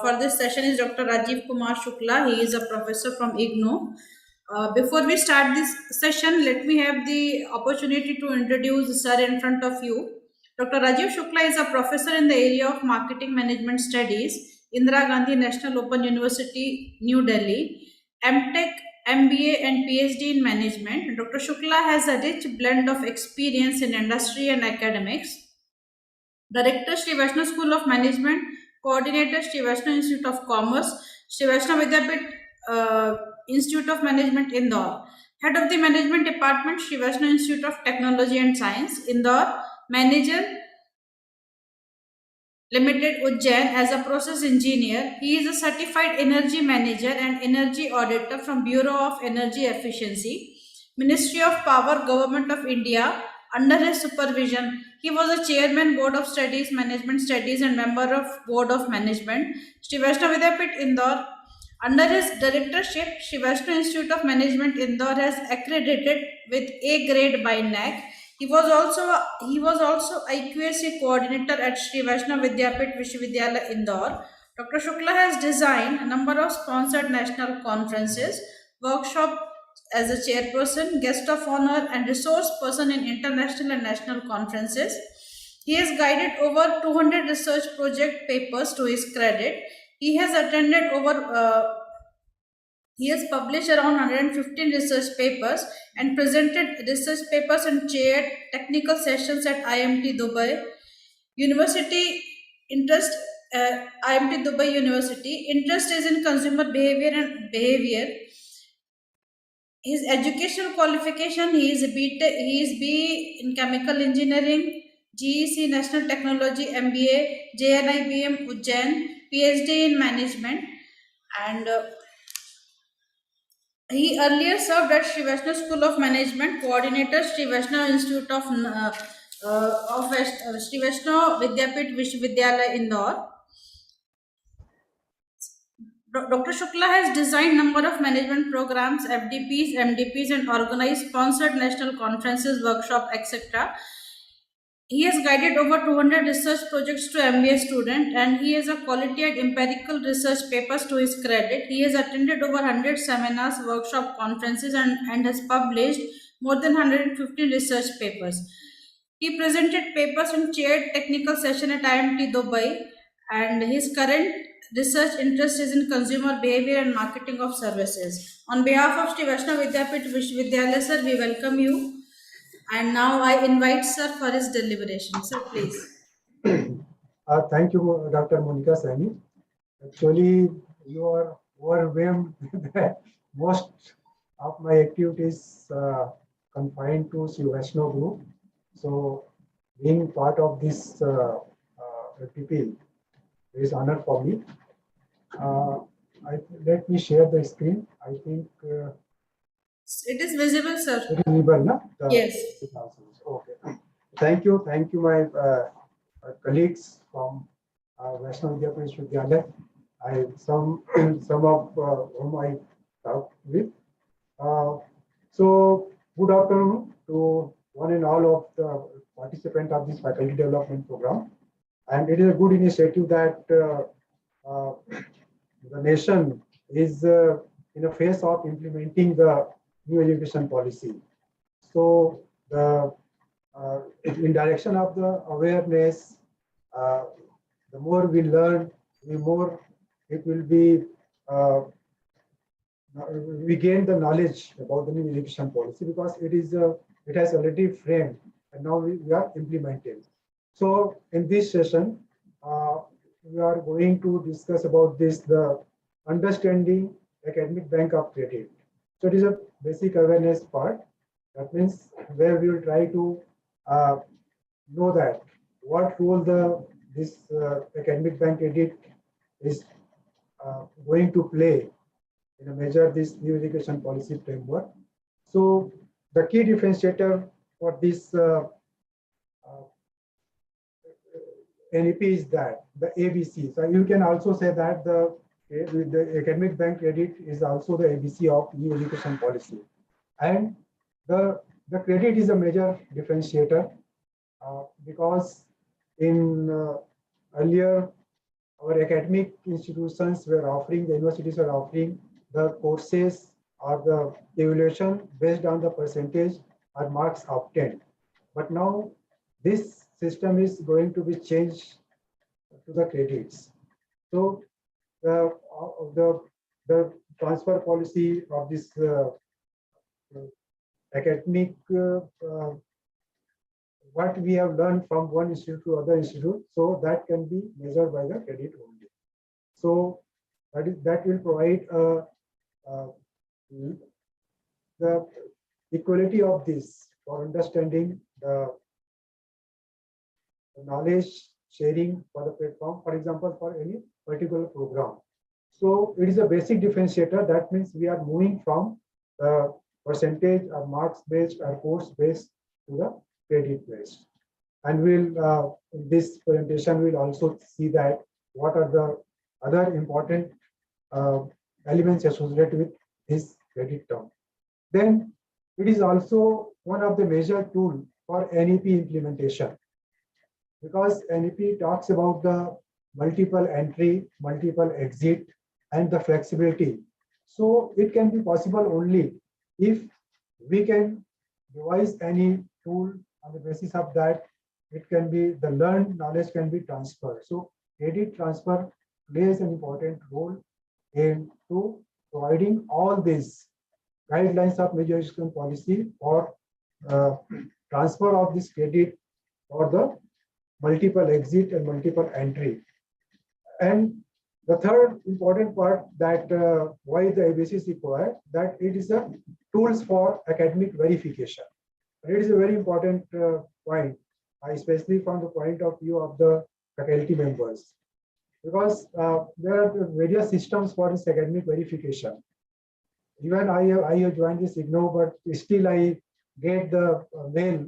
for this session is Dr. Rajiv Kumar Shukla. He is a professor from IGNOU. Before we start this session, let me have the opportunity to introduce sir in front of you. Dr. Rajiv Shukla is a professor in the area of marketing management studies, Indira Gandhi National Open University, New Delhi, MTech, MBA and PhD in management. Dr. Shukla has a rich blend of experience in industry and academics. Director, Sri Vaishnav School of Management, Coordinator, Sri Vaishnav Institute of Commerce, Sri Vaishnav Vidyapit Institute of Management, Indore. Head of the Management Department, Sri Vaishnav Institute of Technology and Science, Indore. Manager, Limited, Ujjain, as a process engineer. He is a certified energy manager and energy auditor from Bureau of Energy Efficiency, Ministry of Power, Government of India. Under his supervision, he was a chairman, Board of Studies, Management Studies, and member of Board of Management, Sri Vaishnav Vidyapit, Indore. Under his directorship, Sri Vaishnav Institute of Management, Indore has accredited with A grade by NEP. He was also IQAC coordinator at Sri Vaishnav Vidyapit Vishwavidyalaya, Indore. Dr. Shukla has designed a number of sponsored national conferences, workshop as a chairperson, guest of honor, and resource person in international and national conferences. He has guided over 200 research project papers to his credit. He has published around 115 research papers and presented research papers and chaired technical sessions at IMT Dubai University. IMT Dubai University. Interest is in consumer behavior. His educational qualification: he is B in chemical engineering, GEC National Technology MBA, JNIBM Ujjain, PhD in management, and he earlier served at Sri Vaishnav School of Management, coordinator, Sri Vaishnav Institute of Sri Vaishnav Vidyapit Vishwavidyalaya, Indore. Dr. Shukla has designed number of management programs, FDPs, MDPs, and organized sponsored national conferences, workshop, etc. He has guided over 200 research projects to MBA students, and he has a quality and empirical research papers to his credit. He has attended over 100 seminars, workshop, conferences, and has published more than 150 research papers. He presented papers and chaired technical session at IMT Dubai, and his current research interest is in consumer behavior and marketing of services. On behalf of Sri Vaishnav Vidyapit Vishwavidyalaya, sir, we welcome you. And now I invite sir for his deliberation. Sir, please. Thank you, Dr. Monica Saini. Actually, you are overwhelmed that most of my activities confined to Sri Vaishnav group. So, being part of this LPP is honor for me. Let me share the screen. I think it is visible, sir. It is visible, no? Yes. Okay. Thank you, my colleagues from Vaishnav Vidyapit Vishwavidyalaya. Some of whom I talked with. So, good afternoon to one and all of the participants of this faculty development program. And it is a good initiative that the nation is in a phase of implementing the new education policy. So, in direction of the awareness, the more we learn, the more it will be, we gain the knowledge about the new education policy, because it has already framed and now we are implementing. So in this session, we are going to discuss about the understanding academic bank of credit. So it is a basic awareness part. That means where we will try to know that what role this academic bank credit is going to play in a measure this new education policy framework. So the key differentiator for this NEP is that the ABC. So you can also say that the academic bank credit is also the ABC of new education policy, and the credit is a major differentiator because in earlier our academic institutions were offering, the universities were offering the courses or the evaluation based on the percentage or marks obtained. But now this system is going to be changed to the credits. So the transfer policy of this academic what we have learned from one institute to other institute, so that can be measured by the credit only. So that will provide the equality of this for understanding the knowledge sharing for the platform, for example, for any particular program. So it is a basic differentiator. That means we are moving from the percentage or marks based or course based to the credit based. And we'll in this presentation we'll also see that what are the other important elements associated with this credit term. Then it is also one of the major tool for NEP implementation, because NEP talks about the multiple entry, multiple exit, and the flexibility. So it can be possible only if we can devise any tool on the basis of that. It can be the learned knowledge can be transferred. So credit transfer plays an important role in to providing all these guidelines of major education policy for transfer of this credit for the multiple exit and multiple entry. And the third important part that why the ABC is required, that it is a tools for academic verification. It is a very important point, especially from the point of view of the faculty members, because there are various systems for this academic verification. Even I have joined this IGNOU, but still I get the mail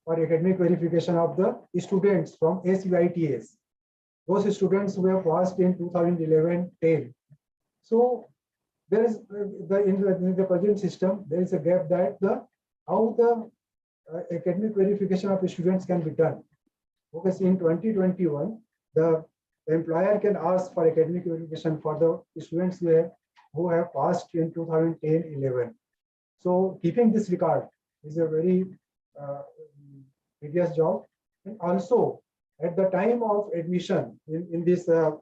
for academic verification of the students from SUITS. Those students who have passed in 2011-10. So there is in the present system there is a gap that how the academic verification of students can be done. Because in 2021, the employer can ask for academic verification for the students who have passed in 2010-11. So keeping this record is a very tedious job. And also at the time of admission in this when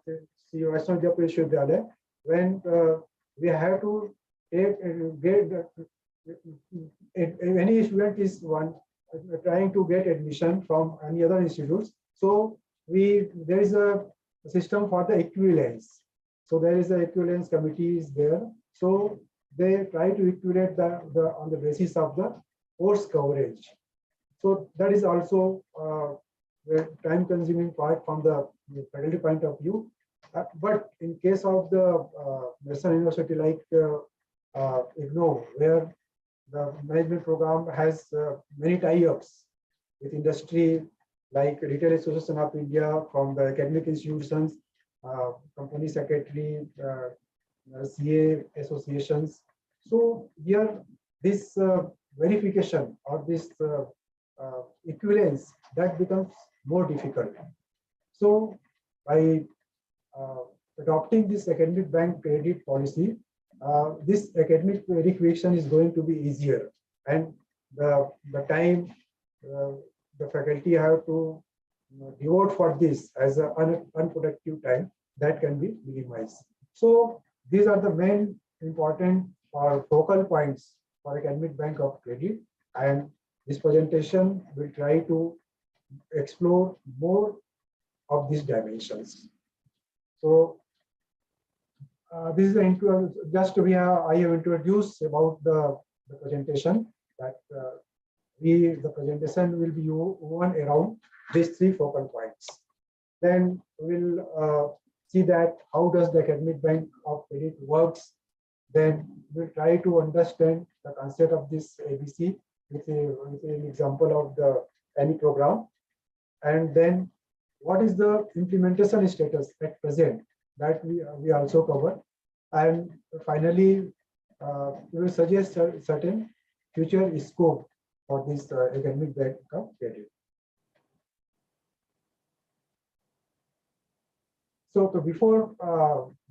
we have to get any student is trying to get admission from any other institutes. So there is a system for the equivalence. So there is a equivalence committee is there. So they try to equivalate the on the basis of the course coverage. So that is also a time-consuming part from the faculty point of view. But in case of the National University like IGNOU, where the management program has many tie-ups with industry like Retail Association of India, from the academic institutions, company secretary, CA associations. So here this verification or this equivalence that becomes more difficult. So by adopting this academic bank credit policy, this academic verification is going to be easier, and the time the faculty have to devote for this as an unproductive time, that can be minimized. So these are the main important or focal points for academic bank of credit, and this presentation will try to explore more of these dimensions. So this is just I have introduced about the presentation, that the presentation will be one around these three focal points. Then we'll see that how does the academic bank of credit works. Then we'll try to understand the concept of this ABC with an example of the any program, and then what is the implementation status at present, that we also cover, and finally we will suggest certain future scope for this academic bank of credit. So before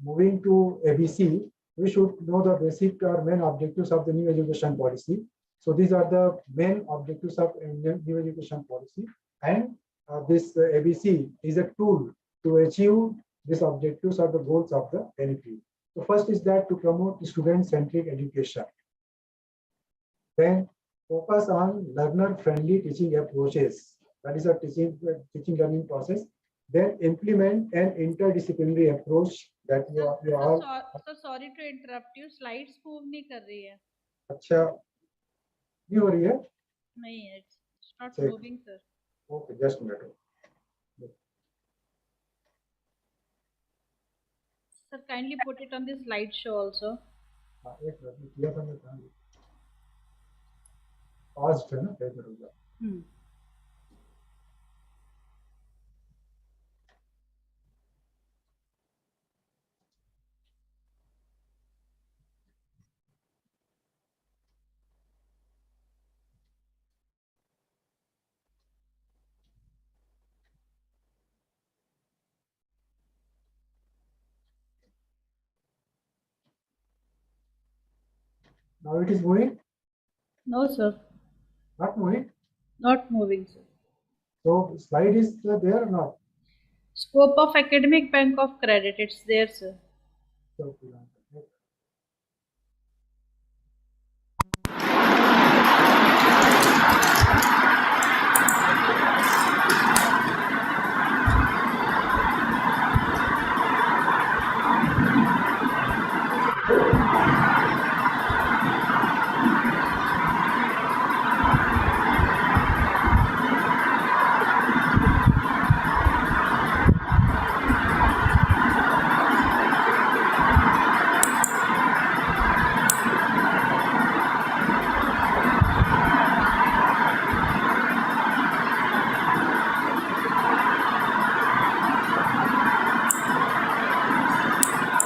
moving to ABC, we should know the basic main objectives of the new education policy. So these are the main objectives of new education policy, and this ABC is a tool to achieve these objectives or the goals of the NEP. So first is that to promote student-centric education. Then focus on learner-friendly teaching approaches. That is a teaching learning process. Then implement an interdisciplinary approach that you all. Sir sorry to interrupt you slides move नहीं कर रही है अच्छा नहीं हो रही है नहीं it's not Check. Moving sir okay just minute sir kindly put it on the slide show also हाँ एक मिनट किया था मैं पास है ना एक minute Now it is moving? No sir Not moving? Not moving sir So slide is there or not? Scope of academic bank of credit, it's there, sir. So,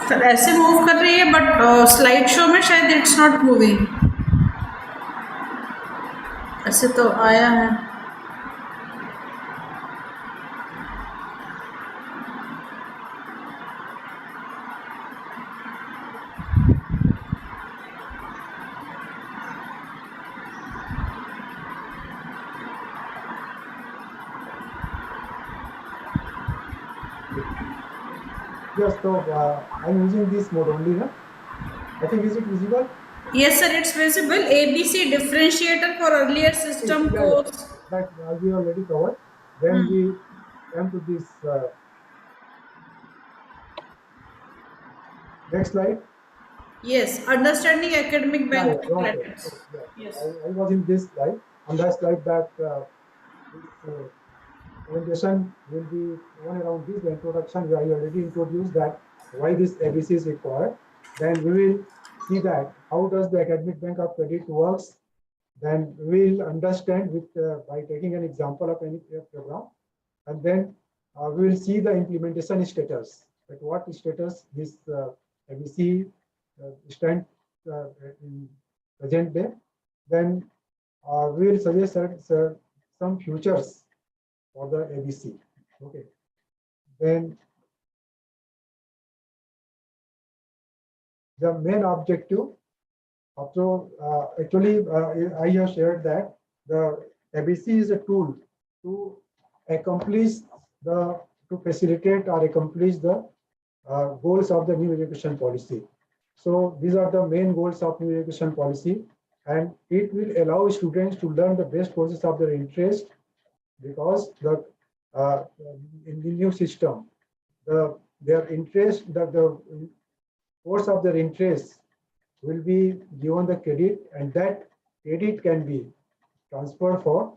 sir ऐसे move कर रही है बट स्लाइड शो में शायद it's not moving ऐसे तो आया है yes, so I'm using this mode only, na? I think is it visible? Yes, sir, it's visible. ABC differentiator for earlier system Yeah, course. that we already covered. Then we come to this next slide. Yes, understanding academic bank Yeah, okay. credits. Yes. I was in this slide. On that slide that this presentation will be one around this, the introduction. I already introduced that why this ABC is required. Then we will see that how does the academic bank of credit works. Then we will understand with by taking an example of any program, and then we will see the implementation status. At what status this ABC stand in present day. Then we will suggest some futures for the ABC. Okay. Then the main objective. So actually, I have shared that the ABC is a tool to accomplish to facilitate or accomplish the goals of the new education policy. So these are the main goals of new education policy, and it will allow students to learn the best courses of their interest, because in the new system, their interest, the course of their interest will be given the credit, and that credit can be transferred for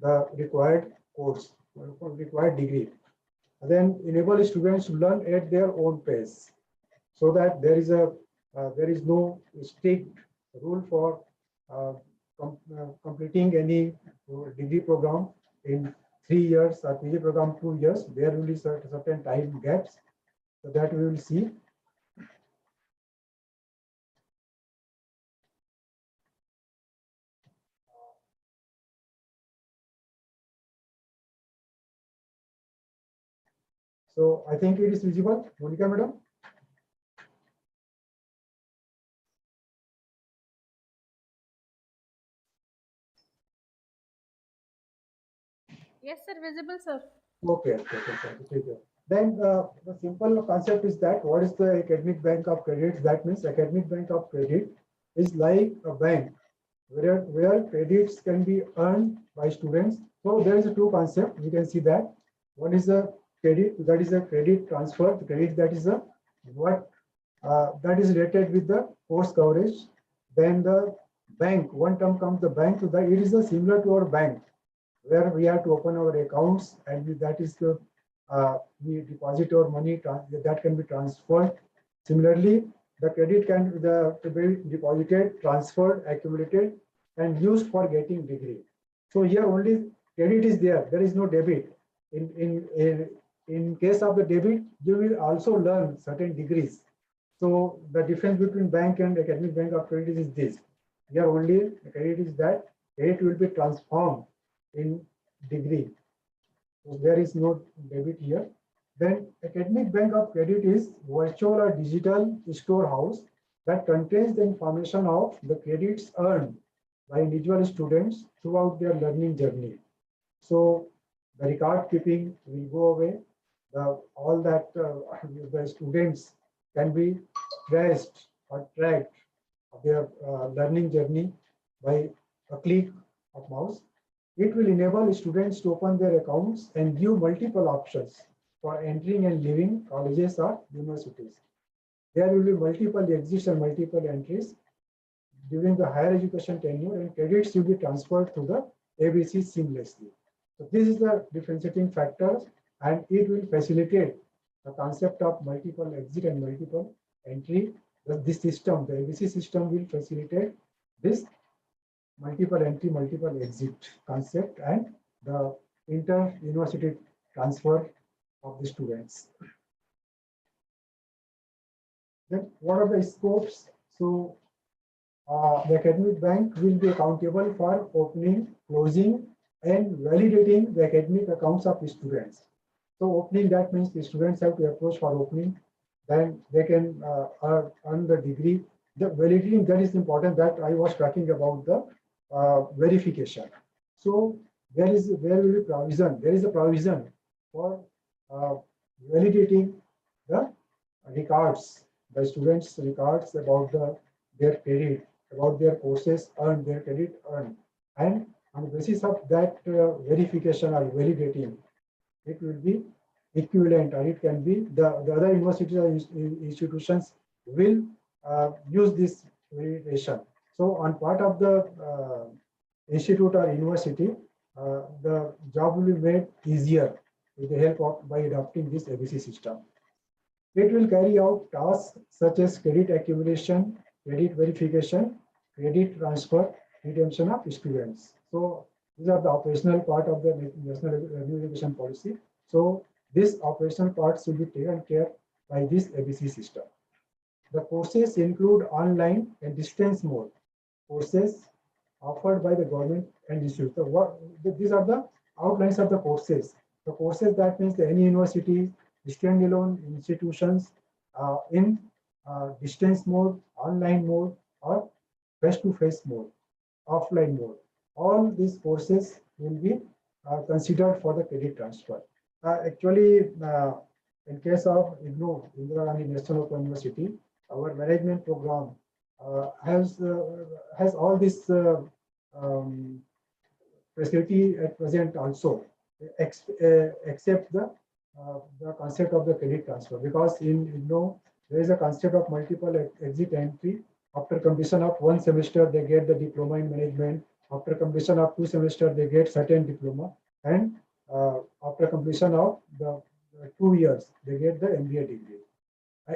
the required course, required degree. And then enable students to learn at their own pace, so that there is no strict rule for completing any degree program in 3 years or PG program 2 years. There will be certain time gaps, so that we will see. So I think it is visible, Monica madam. Yes, sir. Visible, sir. Okay, okay. Then the simple concept is that what is the academic bank of credit? That means academic bank of credit is like a bank where credits can be earned by students. So there is a two concept. We can see that one is a credit, that is a credit transfer. The credit that is a what that is related with the course coverage. Then the bank, one term comes the bank. So that it is a similar to our bank where we have to open our accounts and that is the we deposit our money that can be transferred. Similarly, the credit can be deposited, transferred, accumulated, and used for getting degree. So here only credit is there. There is no debit. In case of the debit, you will also learn certain degrees. So the difference between bank and academic bank of credit is this. Here only the credit is that credit will be transformed in degree. So there is no debit here. Then academic bank of credit is virtual or digital storehouse that contains the information of the credits earned by individual students throughout their learning journey. So the record keeping will go away. All that the students can be traced or tracked of their learning journey by a click of mouse. It will enable students to open their accounts and view multiple options for entering and leaving colleges or universities. There will be multiple exits and multiple entries during the higher education tenure, and credits will be transferred to the ABC seamlessly. So this is the differentiating factor, and it will facilitate the concept of multiple exit and multiple entry. This system, the ABC system, will facilitate this multiple entry, multiple exit concept and the inter-university transfer of the students. Then what are the scopes? So the academic bank will be accountable for opening, closing, and validating the academic accounts of the students. So opening, that means the students have to approach for opening, then they can earn the degree. The validating, that is important, that I was talking about the verification. So there will be provision. There is a provision for validating the records, the students' records about their credit, about their courses earned, their credit earned, and on the basis of that verification or validating, it will be equivalent, or it can be the other universities or institutions will use this validation. So on part of the institute or university, the job will be made easier with the help of by adopting this ABC system. It will carry out tasks such as credit accumulation, credit verification, credit transfer, redemption of students. So these are the operational part of the national education policy. So this operational parts will be taken care by this ABC system. The courses include online and distance mode courses offered by the government and institutes. So these are the outlines of the courses. The courses, that means any university, standalone institutions in distance mode, online mode, or face-to-face mode, offline mode. All these courses will be considered for the credit transfer. Actually, in case of IGNOU, Indira Gandhi National Open University, our management program has all this facility at present also, except the concept of the credit transfer, because there is a concept of multiple exit entry. After completion of one semester, they get the diploma in management. After completion of 2 semesters, they get certain diploma, and after completion of the 2 years, they get the MBA degree.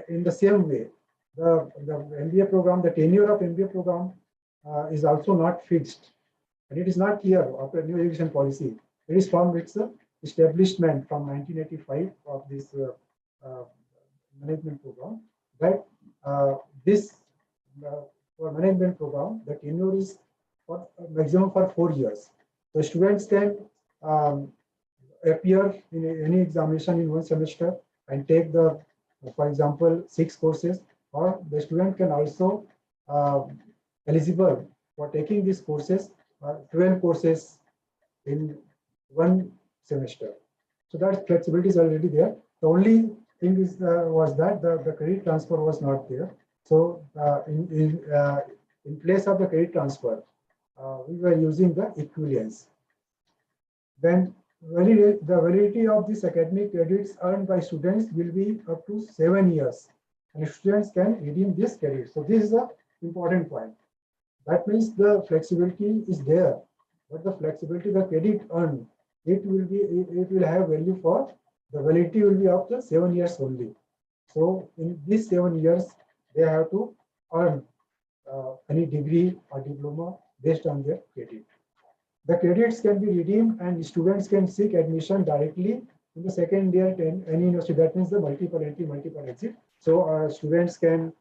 In the same way, the MBA program, the tenure of MBA program is also not fixed, and it is not clear after new education policy. It is from its establishment from 1985 of this management program, that this for management program, the tenure is for maximum for 4 years. So students can appear in any examination in one semester, and take the, for example, 6 courses, or the student can also eligible for taking these courses, 12 courses in one semester. So that flexibility is already there. The only thing is was that the credit transfer was not there. So in place of the credit transfer, we were using the equivalence. Then the validity of this academic credits earned by students will be up to 7 years, and students can redeem this credit. So this is the important point. That means the flexibility is there, but the flexibility, the credit earned, it will have value for the validity will be up to 7 years only. So in these 7 years, they have to earn any degree or diploma based on their credit. The credits can be redeemed and students can seek admission directly in the second year any university. That means the multiple entry, multiple exit. So students can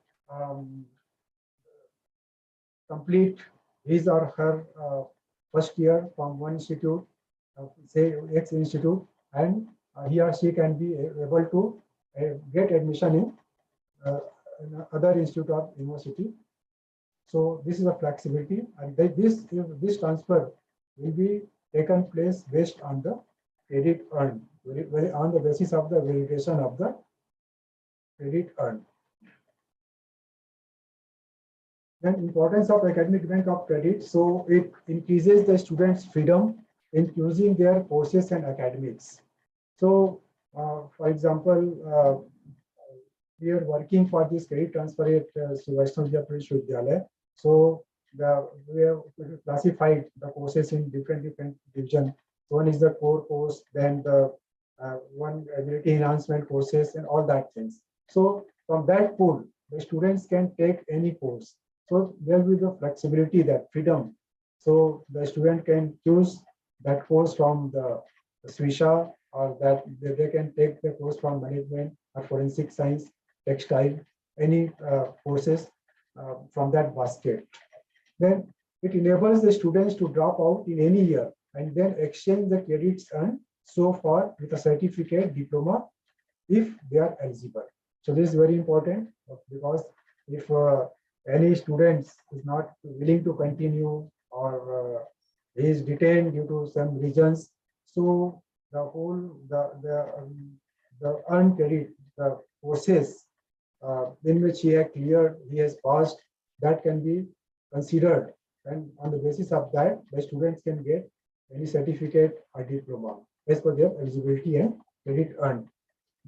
complete his or her first year from one institute, say X institute, and he or she can be able to get admission in other institute or university. So this is a flexibility, and this transfer will be taken place based on the credit earned, on the basis of the validation of the credit earned. Then importance of academic bank of credit. So it increases the students' freedom in choosing their courses and academics. So, for example, we are working for this credit transfer at Vaishnav Vidyalaya. So we have classified the courses in different divisions. One is the core course, then the one ability enhancement courses, and all that things. So from that pool, the students can take any course. So there will be the flexibility, that freedom. So the student can choose that course from the Swisha, or that they can take the course from management or forensic science, textile, any courses from that basket. Then it enables the students to drop out in any year and then exchange the credits earned so far with a certificate, diploma, if they are eligible. So this is very important, because if any student is not willing to continue, or he is detained due to some reasons, so the whole the earned credit, the courses in which he has passed, that can be considered, and on the basis of that, the students can get any certificate or diploma as per their eligibility and credit earned.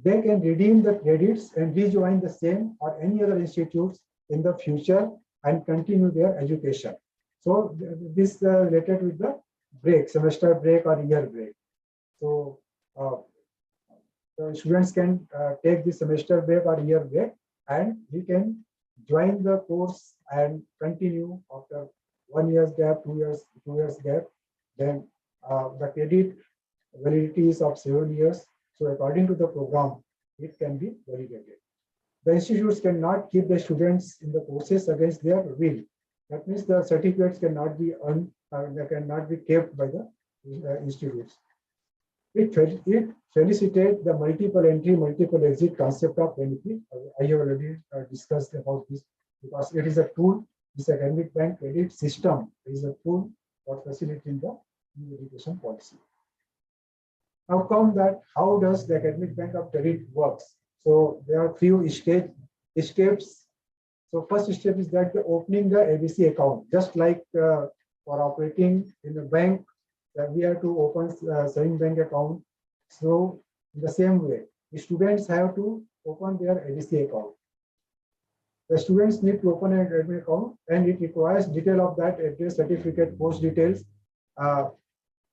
They can redeem the credits and rejoin the same or any other institutes in the future and continue their education. So this related with the break, semester break or year break. So the students can take the semester break or year break, and he can join the course and continue after 1 year's gap, 2 years gap. Then the credit validity is of 7 years. So according to the program, it can be validated. The institutes cannot keep the students in the courses against their will. That means the certificates cannot be earned, they cannot be kept by the institutes. It facilitates the multiple entry, multiple exit concept of NEP. I have already discussed about this, because it is a tool. This academic bank credit system is a tool for facilitating the new education policy. Now come that how does the academic bank of credit works? So there are few steps. So first step is that the opening the ABC account, just like for operating in a bank, we have to open saving bank account. So in the same way, the students have to open their ABC account. The students need to open an academic account, and it requires detail of that address, certificate, post details.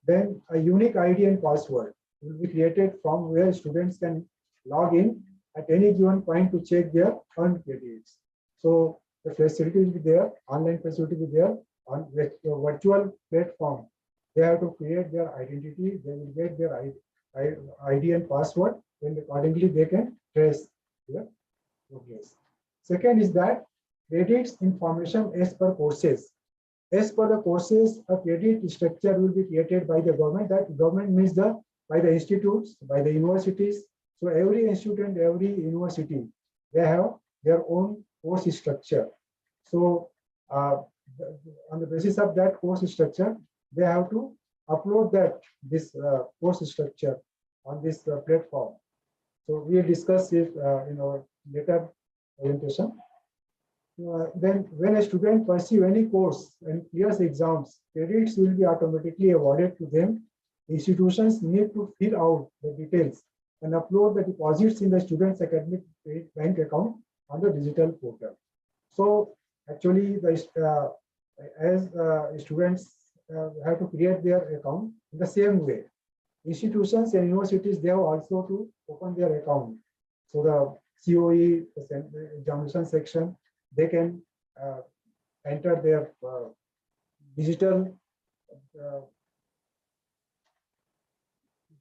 Then a unique ID and password will be created from where students can log in at any given point to check their earned credits. So the facility will be there, online facility will be there. On the virtual platform, they have to create their identity, they will get their ID and password, and accordingly they can trace their progress. Second is that credits information as per courses. As per the courses, a credit structure will be created by the government. That government means by the institutes, by the universities. So every institute and every university, they have their own course structure. So on the basis of that course structure, they have to upload this course structure on this platform. So we will discuss it in our later presentation. Then when a student pursue any course and clears exams, credits will be automatically awarded to them. Institutions need to fill out the details and upload the deposits in the student's academic bank account on the digital portal. So actually, as students have to create their account in the same way, institutions and universities, they have also to open their account. So the COE, the examination section, they can enter their digital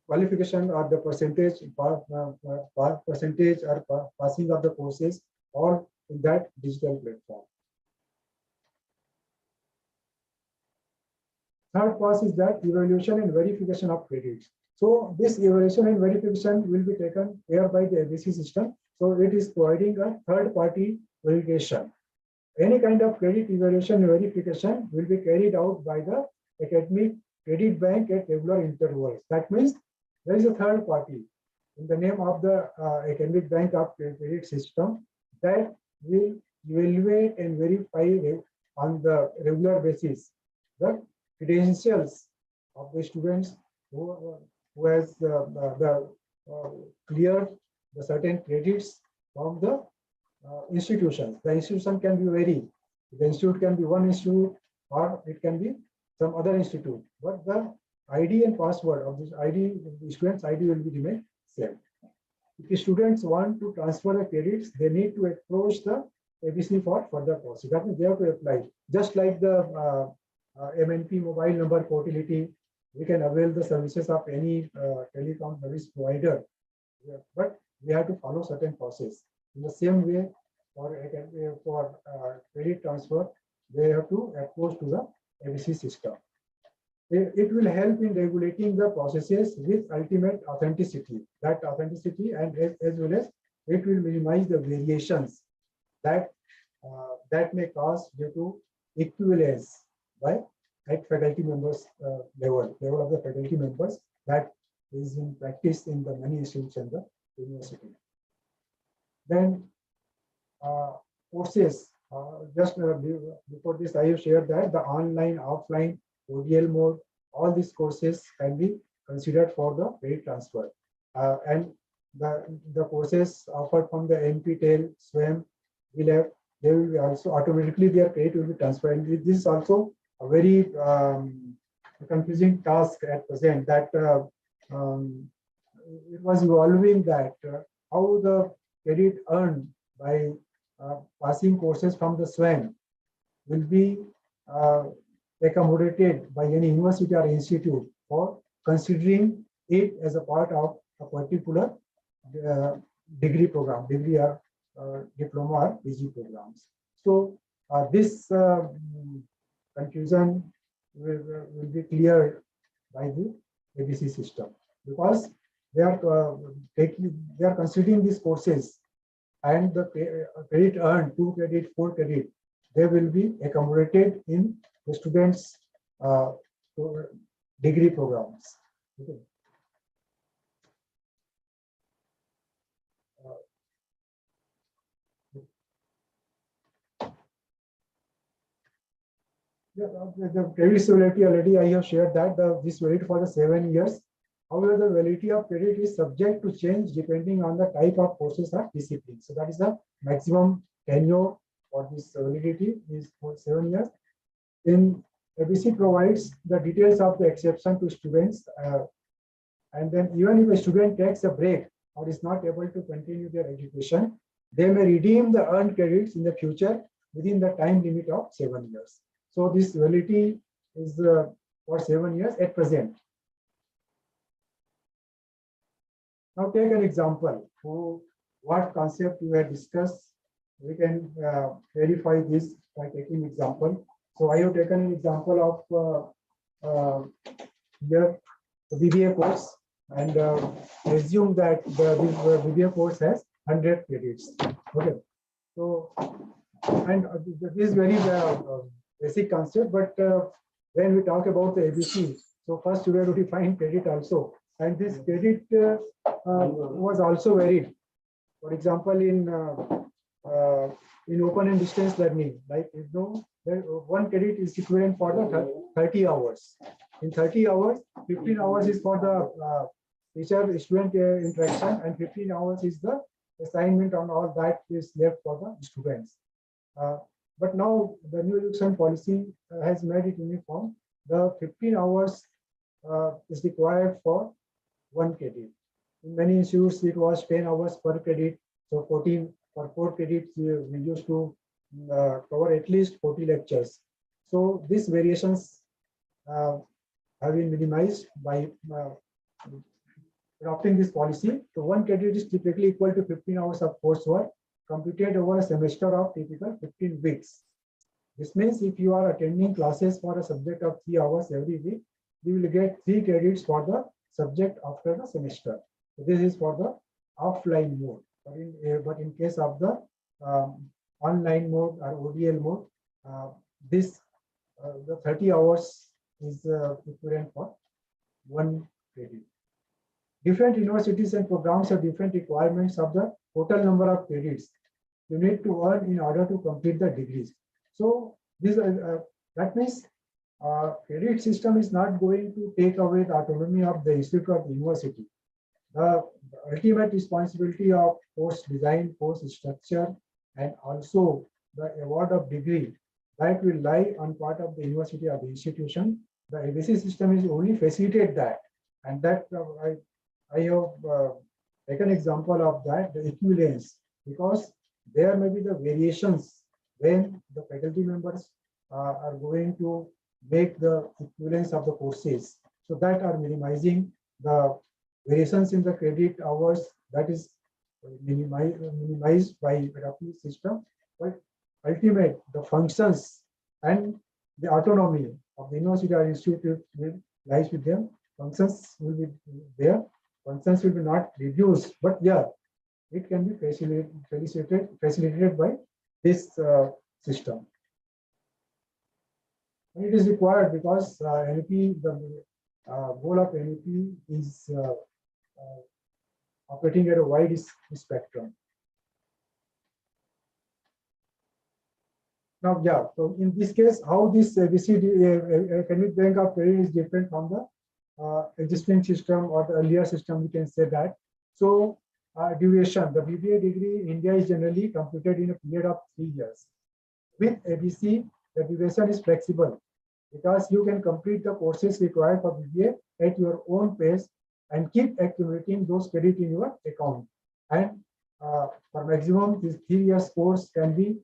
qualification or the percentage or passing of the courses, all in that digital platform. Third pass is that evaluation and verification of credits. So this evaluation and verification will be taken care by the ABC system. So it is providing a third-party validation. Any kind of credit evaluation and verification will be carried out by the academic credit bank at regular intervals. That means there is a third party in the name of the academic bank of credit system that will evaluate and verify on the regular basis the credentials of the students who has cleared the certain credits from the institutions. The institution can be very, the institute can be one institute or it can be some other institute, but the ID and password of this ID, the student's ID will be remain same. If students want to transfer the credits, they need to approach the ABC for further process. That means they have to apply. Just like the MNP mobile number portability, we can avail the services of any telecom service provider, but we have to follow certain process. In the same way, for credit transfer, they have to approach to the ABC system. It will help in regulating the processes with ultimate authenticity. That authenticity and as well as it will minimize the variations that that may cause due to equivalence by at faculty members level of the faculty members that is in practice in the many institutes and the university. Then courses. Just before this, I have shared that the online, offline, ODL mode, all these courses can be considered for the credit transfer. And the courses offered from the NPTEL, SWAM, they will be also automatically their credit will be transferred. And this is also a very confusing task at present that it was evolving that how the credit earned by passing courses from the SWAM will be accommodated by any university or institute for considering it as a part of a particular degree program, degree or diploma or PG programs. So this confusion will be cleared by the ABC system because they are considering these courses and the credit earned, 2 credit, 4 credit, they will be accommodated in the students' degree programs. Okay. The credit validity already I have shared that this valid for the 7 years. However, the validity of credit is subject to change depending on the type of courses or discipline. So that is the maximum tenure for this validity is for 7 years. Then ABC provides the details of the exception to students. And then even if a student takes a break or is not able to continue their education, they may redeem the earned credits in the future within the time limit of 7 years. So this validity is for 7 years at present. Now take an example for what concept we have discussed. We can verify this by taking example. So I have taken an example of here the BBA course. and assume that this BBA course has 100 credits. Okay, so and this is very basic concept, but when we talk about the ABC, so first we have to define credit also, and this credit was also varied. For example, in open and distance learning, like you know, one credit is equivalent for the 30 hours. In 30 hours, 15 hours is for the teacher-student interaction, and 15 hours is the assignment on all that is left for the students. But now the new education policy has made it uniform. The 15 hours is required for one credit. In many institutes, it was 10 hours per credit. So 14 for 4 credits, we used to cover at least 40 lectures. So these variations have been minimized by adopting this policy. So one credit is typically equal to 15 hours of coursework completed over a semester of typical 15 weeks. This means if you are attending classes for a subject of 3 hours every week, you will get 3 credits for the subject after the semester. So this is for the offline mode. But in case of the online mode or ODL mode, the 30 hours is equivalent for 1 credit. Different universities and programs have different requirements of the total number of credits you need to earn in order to complete the degrees. So this that means credit system is not going to take away the autonomy of the institute or the university. The ultimate responsibility of course design, course structure, and also the award of degree that will lie on part of the university or the institution. The ABC system is only facilitate that, and that I have taken example of that, the equivalence, because there may be the variations when the faculty members are going to make the equivalence of the courses. So that are minimizing the variations in the credit hours, that is minimized by adopting system. But ultimate, the functions and the autonomy of the university or institute will lies with them. Functions will be there. Functions will be not reduced, but yeah, it can be facilitated by this system. And it is required because NEP, the goal of NEP is operating at a wide spectrum. Now, yeah, so in this case, how this ABCD academic bank of credit is different from the existing system or the earlier system, we can say that. So duration, the BBA degree in India is generally completed in a period of 3 years. With ABC, the duration is flexible because you can complete the courses required for BBA at your own pace and keep accumulating those credits in your account. And for maximum, this 3 years course can be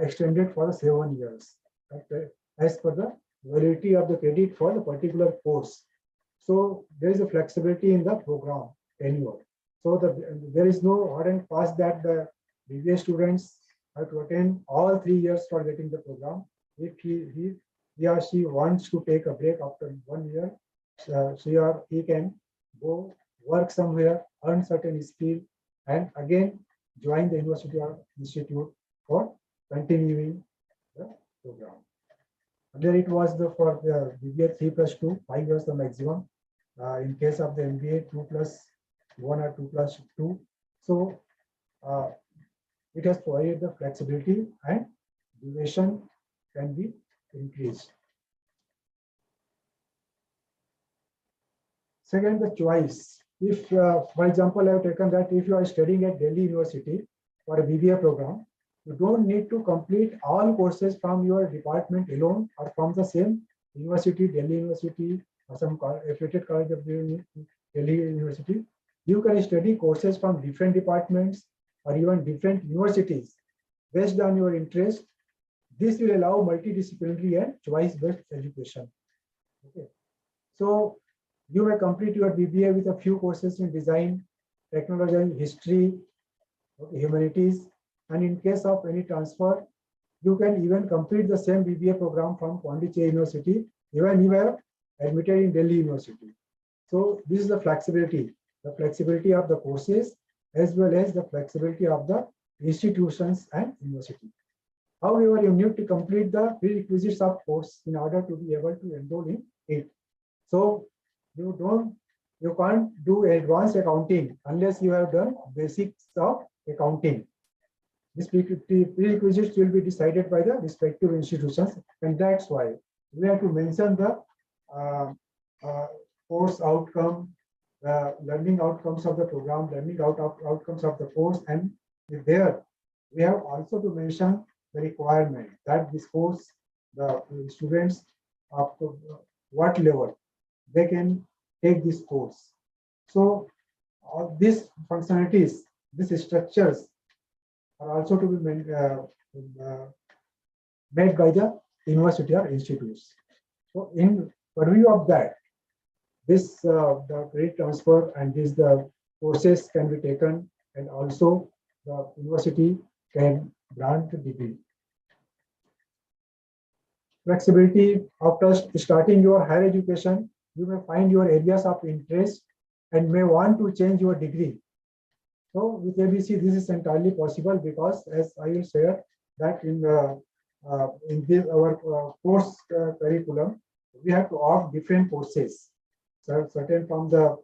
extended for 7 years, as per the validity of the credit for the particular course. So there is a flexibility in the program tenure. So there is no hard and fast that the BBA students have to attend all 3 years for getting the program. If he or she wants to take a break after 1 year, she or he can go work somewhere, earn certain skill, and again join the university or institute for continuing the program. There it was for the BBA 3+2, 5 years the maximum. In case of the MBA 2+1 or 2+2. So it has provided the flexibility and duration can be increased. Second, the choice. If, for example, I have taken that if you are studying at Delhi University for a BBA program, you don't need to complete all courses from your department alone or from the same university, Delhi University, or some affiliated college of Delhi University. You can study courses from different departments or even different universities based on your interest. This will allow multidisciplinary and choice-based education. Okay. So you may complete your BBA with a few courses in design, technology, history, okay, humanities, and in case of any transfer, you can even complete the same BBA program from Pondicherry University, even you are admitted in Delhi University. So this is the flexibility. the flexibility of the courses as well as the flexibility of the institutions and university. However, you need to complete the prerequisites of course in order to be able to enroll in it. So you can't do advanced accounting unless you have done basics of accounting. These prerequisites will be decided by the respective institutions, and that's why we have to mention the uh, course outcome, the learning outcomes of the program, learning outcomes of the course, and there we have also to mention the requirement that this course, the students up to what level they can take this course. So all these functionalities, these structures are also to be made by the university or institutes. So in purview of that, this the credit transfer and the courses can be taken, and also the university can grant the degree. Flexibility after starting your higher education, you may find your areas of interest and may want to change your degree. So with ABC, this is entirely possible because, as I will share, that in this our course curriculum, we have to opt different courses. So certain from the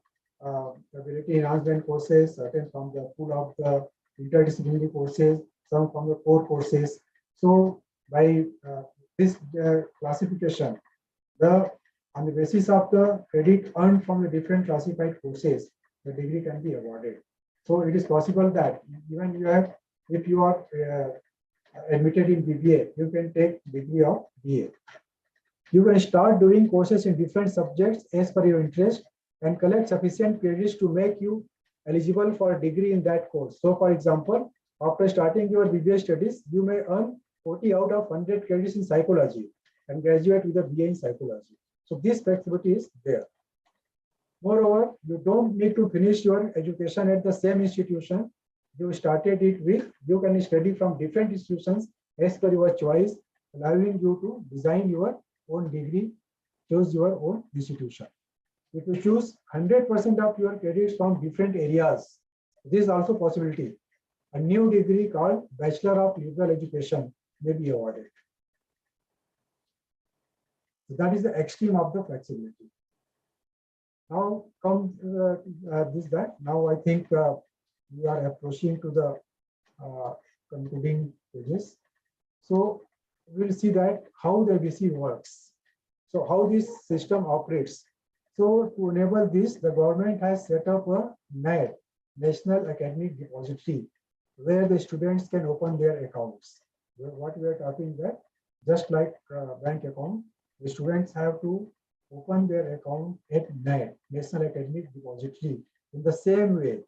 ability enhancement courses, certain from the pool of the interdisciplinary courses, some from the core courses. So by this classification, on the basis of the credit earned from the different classified courses, the degree can be awarded. So it is possible that even if you are admitted in BBA, you can take degree of BA. You can start doing courses in different subjects as per your interest and collect sufficient credits to make you eligible for a degree in that course. So for example, after starting your BBA studies, you may earn 40 out of 100 credits in psychology and graduate with a BA in psychology. So this flexibility is there. Moreover, you don't need to finish your education at the same institution you started it with. You can study from different institutions as per your choice, allowing you to design your own degree, choose your own institution. If you choose 100% of your credits from different areas, this is also possibility. A new degree called Bachelor of Liberal Education may be awarded. So that is the extreme of the flexibility. Now comes that. Now I think we are approaching to the concluding pages. So we'll see that how the ABC works. So how this system operates. So to enable this, the government has set up a NEP, National Academic Depository, where the students can open their accounts. What we are talking that, just like bank account, the students have to open their account at NEP, National Academic Depository. In the same way,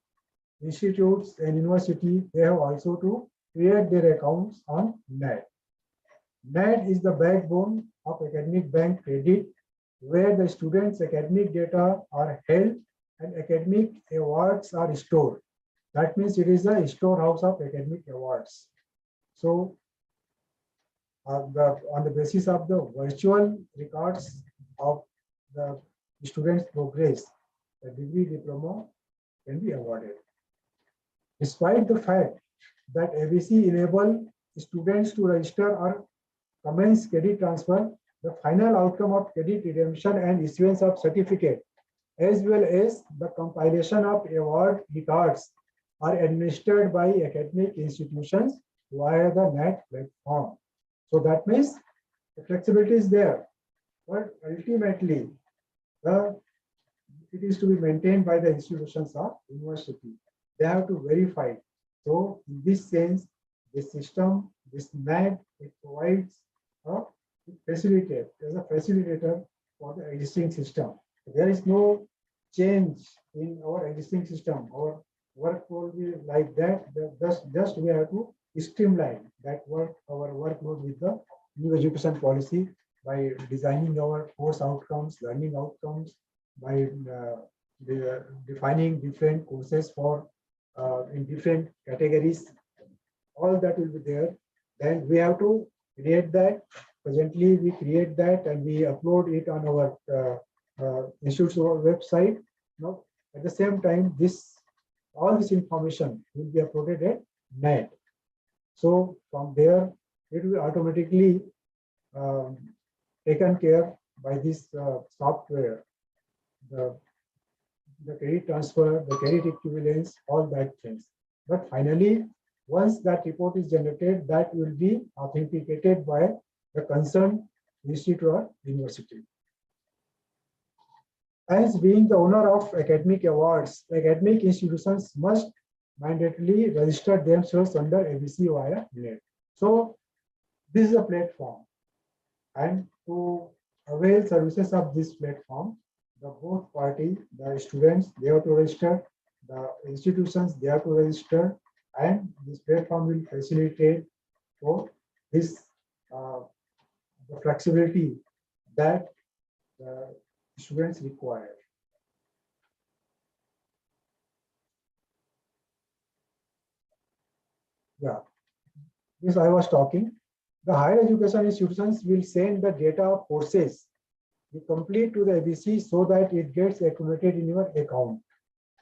institutes and university, they have also to create their accounts on NEP. NEP is the backbone of academic bank credit, where the students' academic data are held and academic awards are stored. That means it is a storehouse of academic awards. So on the basis of the virtual records of the students' progress, the degree diploma can be awarded. Despite the fact that ABC enable students to register or commence credit transfer, the final outcome of credit redemption and issuance of certificate, as well as the compilation of award records, are administered by academic institutions via the NET platform. So that means the flexibility is there, but ultimately it is to be maintained by the institutions of university. They have to verify. So in this sense, this system, this NET, it provides a facilitator as a facilitator for the existing system. There is no change in our existing system. Our work will be like that. Just we have to streamline that work, our workload with the new education policy by designing our course outcomes, learning outcomes, by defining different courses for in different categories. All that will be there. Then we have to create that. Presently, we create that and we upload it on our institute's website. Now, At the same time, all this information will be uploaded at NET. So from there, it will automatically um, taken care by this software, the, the credit transfer, the credit equivalence, all that things. But finally, once that report is generated, that will be authenticated by the concerned institute or university. As being the owner of academic awards, academic institutions must mandatorily register themselves under ABC via NEP. So this is a platform, and to avail services of this platform, the both party, the students, they have to register, the institutions, they have to register, and this platform will facilitate for this the flexibility that the students require. Yeah, this I was talking. The higher education institutions will send the data of courses you complete to the ABC so that it gets accumulated in your account.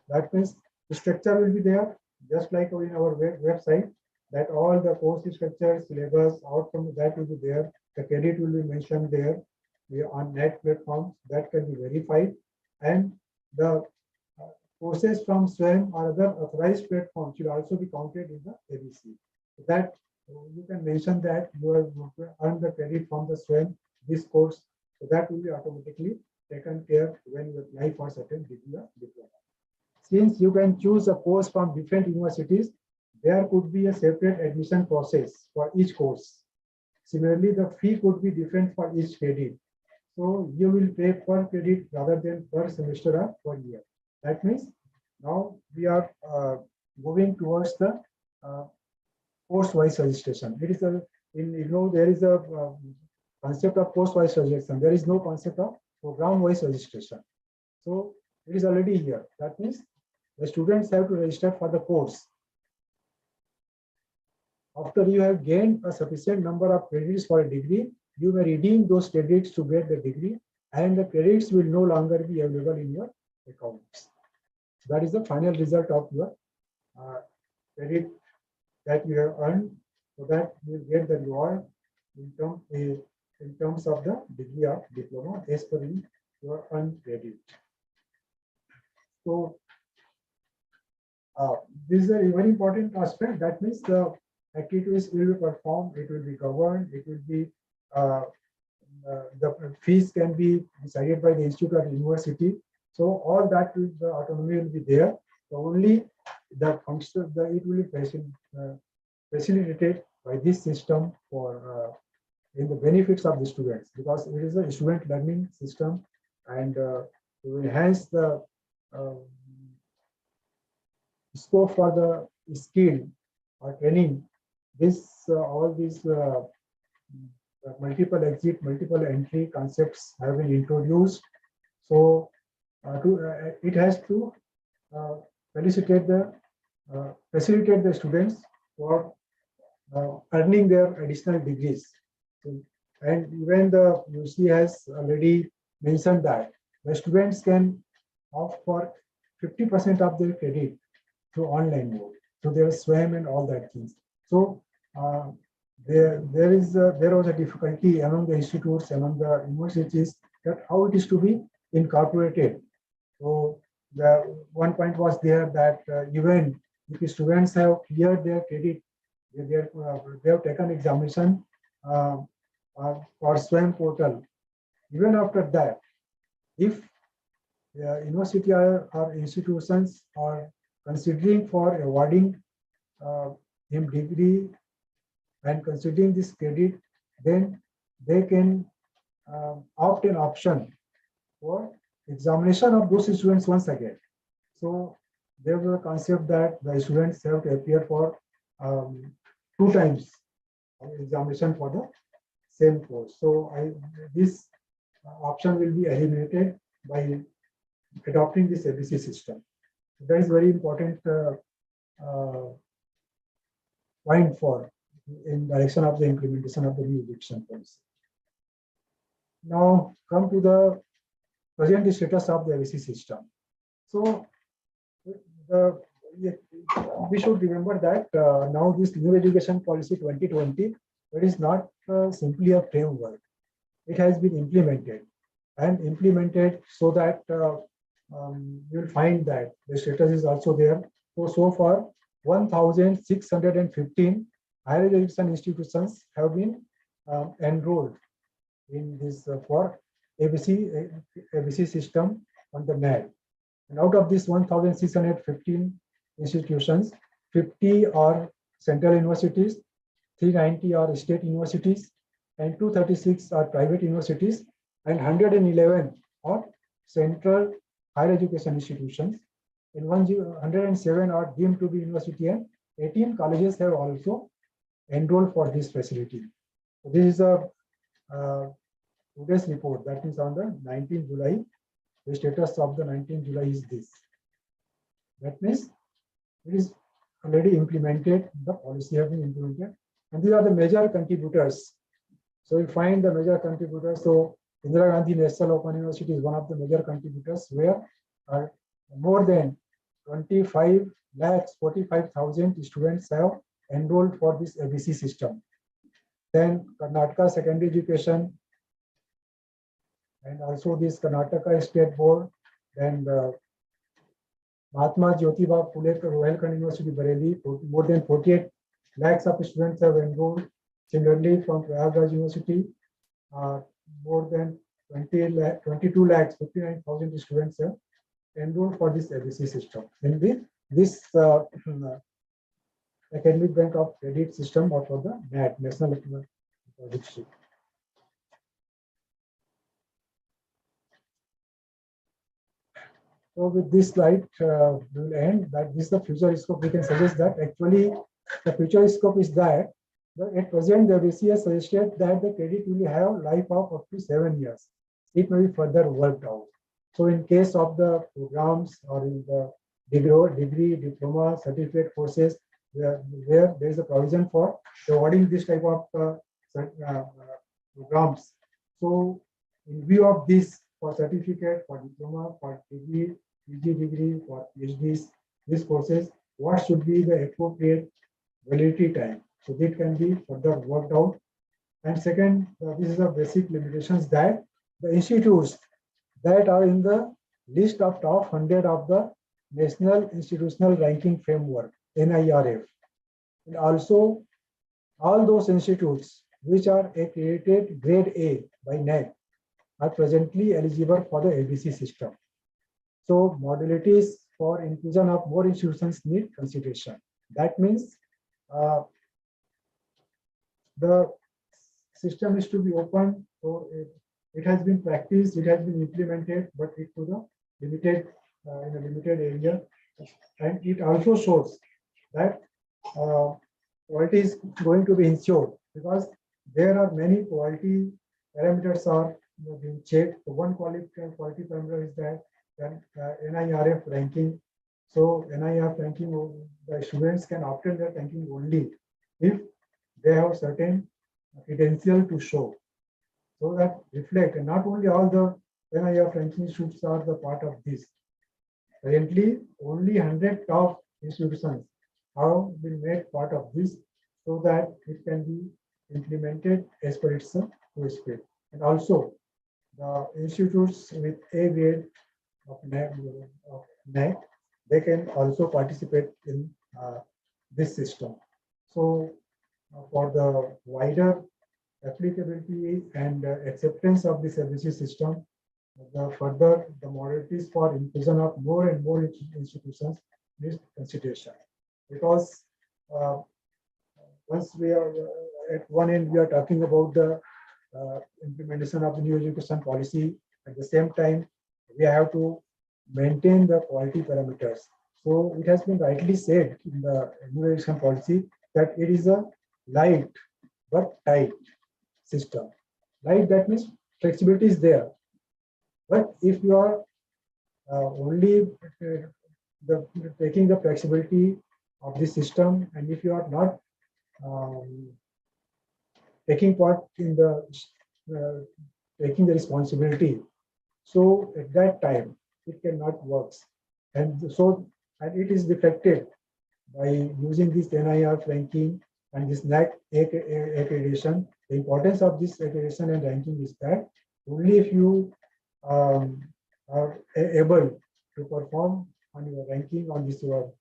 That means the structure will be there, just like in our website, that all the course structure, syllabus, outcome, that will be there. The credit will be mentioned there on NET platforms that can be verified. And the courses from SWAYAM or other authorized platforms should also be counted in the ABC. So that you can mention that you have earned the credit from the SWAYAM, this course. So that will be automatically taken care when you apply for certain degree or diploma. Since you can choose a course from different universities, there could be a separate admission process for each course. Similarly, the fee could be different for each credit. So you will pay per credit rather than per semester or per year. That means now we are moving towards the course-wise registration. It is there is a concept of course-wise registration. There is no concept of program-wise registration. So it is already here. That means the students have to register for the course. After you have gained a sufficient number of credits for a degree, you may redeem those credits to get the degree, and the credits will no longer be available in your accounts. That is the final result of your credit that you have earned, so that you will get the reward in terms of the degree of diploma as per your earned credit. So this is a very important aspect. That means the activities will be performed, it will be governed, it will be the fees can be decided by the institute or university. So all that will, the autonomy will be there. So only the function, it will be facilitated by this system for in the benefits of the students, because it is a student learning system, and to enhance the scope for the skill or training. This all these multiple exit, multiple entry concepts have been introduced. So it has to facilitate the students for earning their additional degrees. And even the UC has already mentioned that the students can opt for 50% of their credit through online mode. So there's SWAYAM and all that things. So there was a difficulty among the institutes, among the universities, that how it is to be incorporated. So the one point was there that even if the students have cleared their credit, they have taken examination for SWAYAM portal. Even after that, if university or institutions are considering for awarding him degree and considering this credit, then they can opt an option for examination of those students once again. So there was a concept that the students have to appear for 2 times examination for the same course. So this option will be eliminated by adopting this ABC system. That is very important point for in direction of the implementation of the new education policy. Now come to the present status of the ABC system. So uh, yeah, we should remember that now this new education policy 2020, it is not simply a framework. It has been implemented so that you'll find that the status is also there. So far, 1,615 higher education institutions have been enrolled in this for ABC system on the NEP. And out of this 1,615 institutions, 50 are central universities, 390 are state universities, and 236 are private universities, and 111 are central higher education institutions. And 107 are deemed to be university, and 18 colleges have also enrolled for this facility. So this is a today's report, that is on the 19th July. The status of the 19th July is this. That means it is already implemented, the policy has been implemented, and these are the major contributors. So you find the major contributors. So Indira Gandhi National Open University is one of the major contributors, where more than 25 lakhs 45,000 students have enrolled for this ABC system. Then Karnataka Secondary Education, and also this Karnataka State Board, and Mahatma Jyotiba Phule Rohilkhand University, Bareilly, more than 48 lakhs of students have enrolled. Similarly, from Prayagraj University, more than 22 lakhs 59,000 students have enrolled for this ABC system. In this Academic Bank of Credit System, or for the NET, National Academic Deposit. So with this slide, we will end that this is the future scope. We can suggest that actually the future scope is that at present the VCS suggested that the credit will have life of up to 7 years. It may be further worked out. So in case of the programs or in the degree, diploma, certificate courses, where there is a provision for awarding this type of programs. So in view of this, for certificate, for diploma, for degree, PG degree, for PhDs, these courses, what should be the appropriate validity time? So that can be further worked out. And second, this is the basic limitations that the institutes that are in the list of top 100 of the National Institutional Ranking Framework, NIRF. And also all those institutes which are accredited grade A by NEP are presently eligible for the ABC system. So modalities for inclusion of more institutions need consideration. That means the system is to be open. So it has been practiced, it has been implemented, but it to the limited in a limited area, and it also shows that quality is going to be ensured, because there are many quality parameters are being checked. So one quality parameter is that NIRF ranking. So NIRF ranking, the students can obtain that ranking only if they have certain credential to show. So that reflect, and not only all the NIRF ranking institutes are the part of this. Currently, only 100 top institutions have been made part of this, so that it can be implemented as per its speed. And also, the institutes with A grade of NET, they can also participate in this system. So, for the wider applicability and acceptance of this ABC system, the modalities for inclusion of more and more institutions need consideration, because once we are at one end, we are talking about the implementation of the new education policy. At the same time, we have to maintain the quality parameters. So it has been rightly said in the new education policy that it is a light but tight system. Light, that means flexibility is there. But if you are only taking the flexibility of the system, and if you are not taking part in the taking the responsibility, so at that time it cannot work. And so and it is deflected by using this NIR ranking and this NAC accreditation. The importance of this accreditation and ranking is that only if you are able to perform on your ranking on this your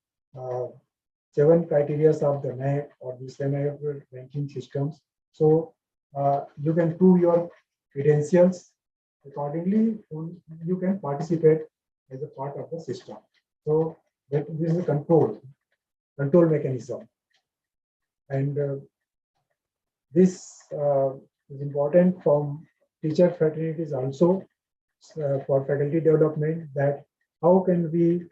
7 criteria of the NAC or the semi ranking systems. So you can prove your credentials accordingly. You can participate as a part of the system. So that this is a control mechanism, and this is important from teacher fraternities also for faculty development. That how can we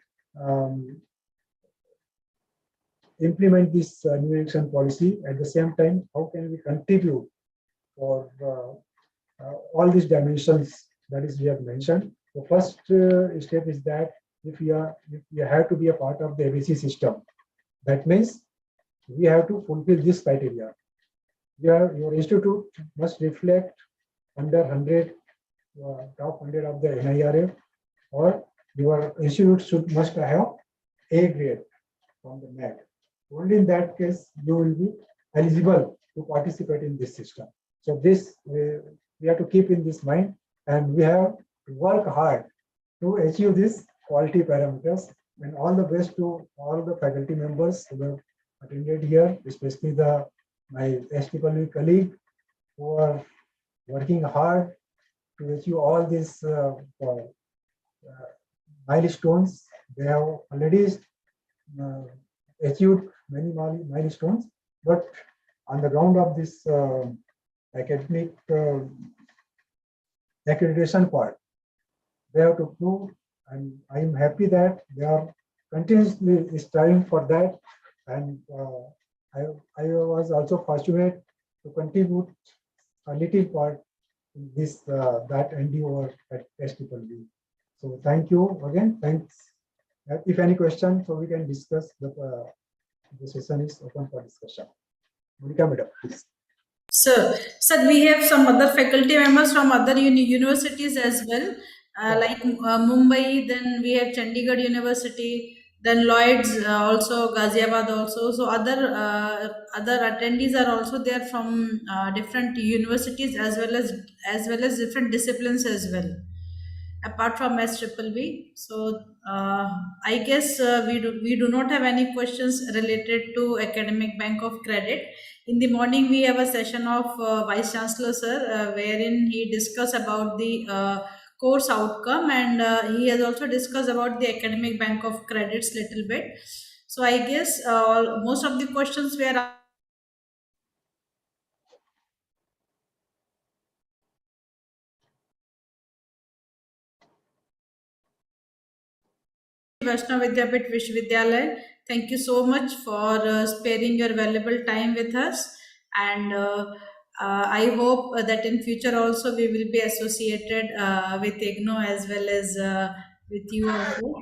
implement this new election policy, at the same time how can we contribute for all these dimensions that is we have mentioned. The first step is that if you have to be a part of the ABC system, that means we have to fulfill this criteria. Your institute must reflect under 100 top 100 of the NIRF, or your institute must have A grade from the NEP. Only in that case you will be eligible to participate in this system. So this we have to keep in this mind, and we have to work hard to achieve these quality parameters. And all the best to all the faculty members who have attended here, especially my STPW colleague who are working hard to achieve all these milestones. They have already achieved many milestones, but on the ground of this academic accreditation part, they have to prove, and I am happy that they are continuously striving for that. And I was also fortunate to contribute a little part in this that endeavor at STPW. So thank you again. Thanks. If any questions, so we can discuss. The session is open for discussion. Monica, madam, please. Sir, we have some other faculty members from other universities as well, like Mumbai. Then we have Chandigarh University. Then Lloyd's, also Ghaziabad also. So other attendees are also there from different universities as well as different disciplines as well, apart from SWB. So I guess we do not have any questions related to Academic Bank of Credit. In the morning, we have a session of Vice Chancellor Sir, wherein he discussed about the course outcome, and he has also discussed about the Academic Bank of Credits little bit. So I guess most of the questions were Vaishnav Vidyapit Vishwavidyalaya. Thank you so much for sparing your valuable time with us, and I hope that in future also we will be associated with IGNO as well as with you also.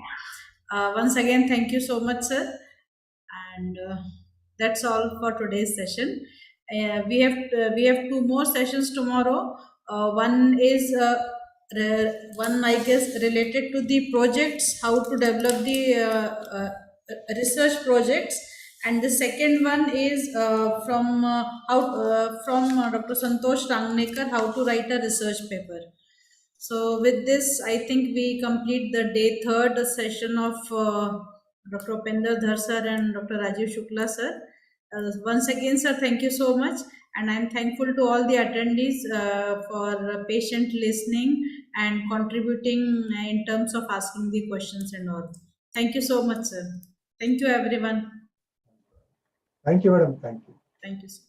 Once again, thank you so much, sir, and that's all for today's session. We have two more sessions tomorrow. One is one, I guess, related to the projects, how to develop the research projects, and the second one is from Dr. Santosh Rangnekar, how to write a research paper. So with this, I think we complete the day third session of Dr. Upender Dhar sir and Dr. Rajiv Shukla sir. Once again, sir, thank you so much. And I'm thankful to all the attendees for patient listening and contributing in terms of asking the questions and all. Thank you so much, sir. Thank you, everyone. Thank you, madam. Thank you. Thank you, sir.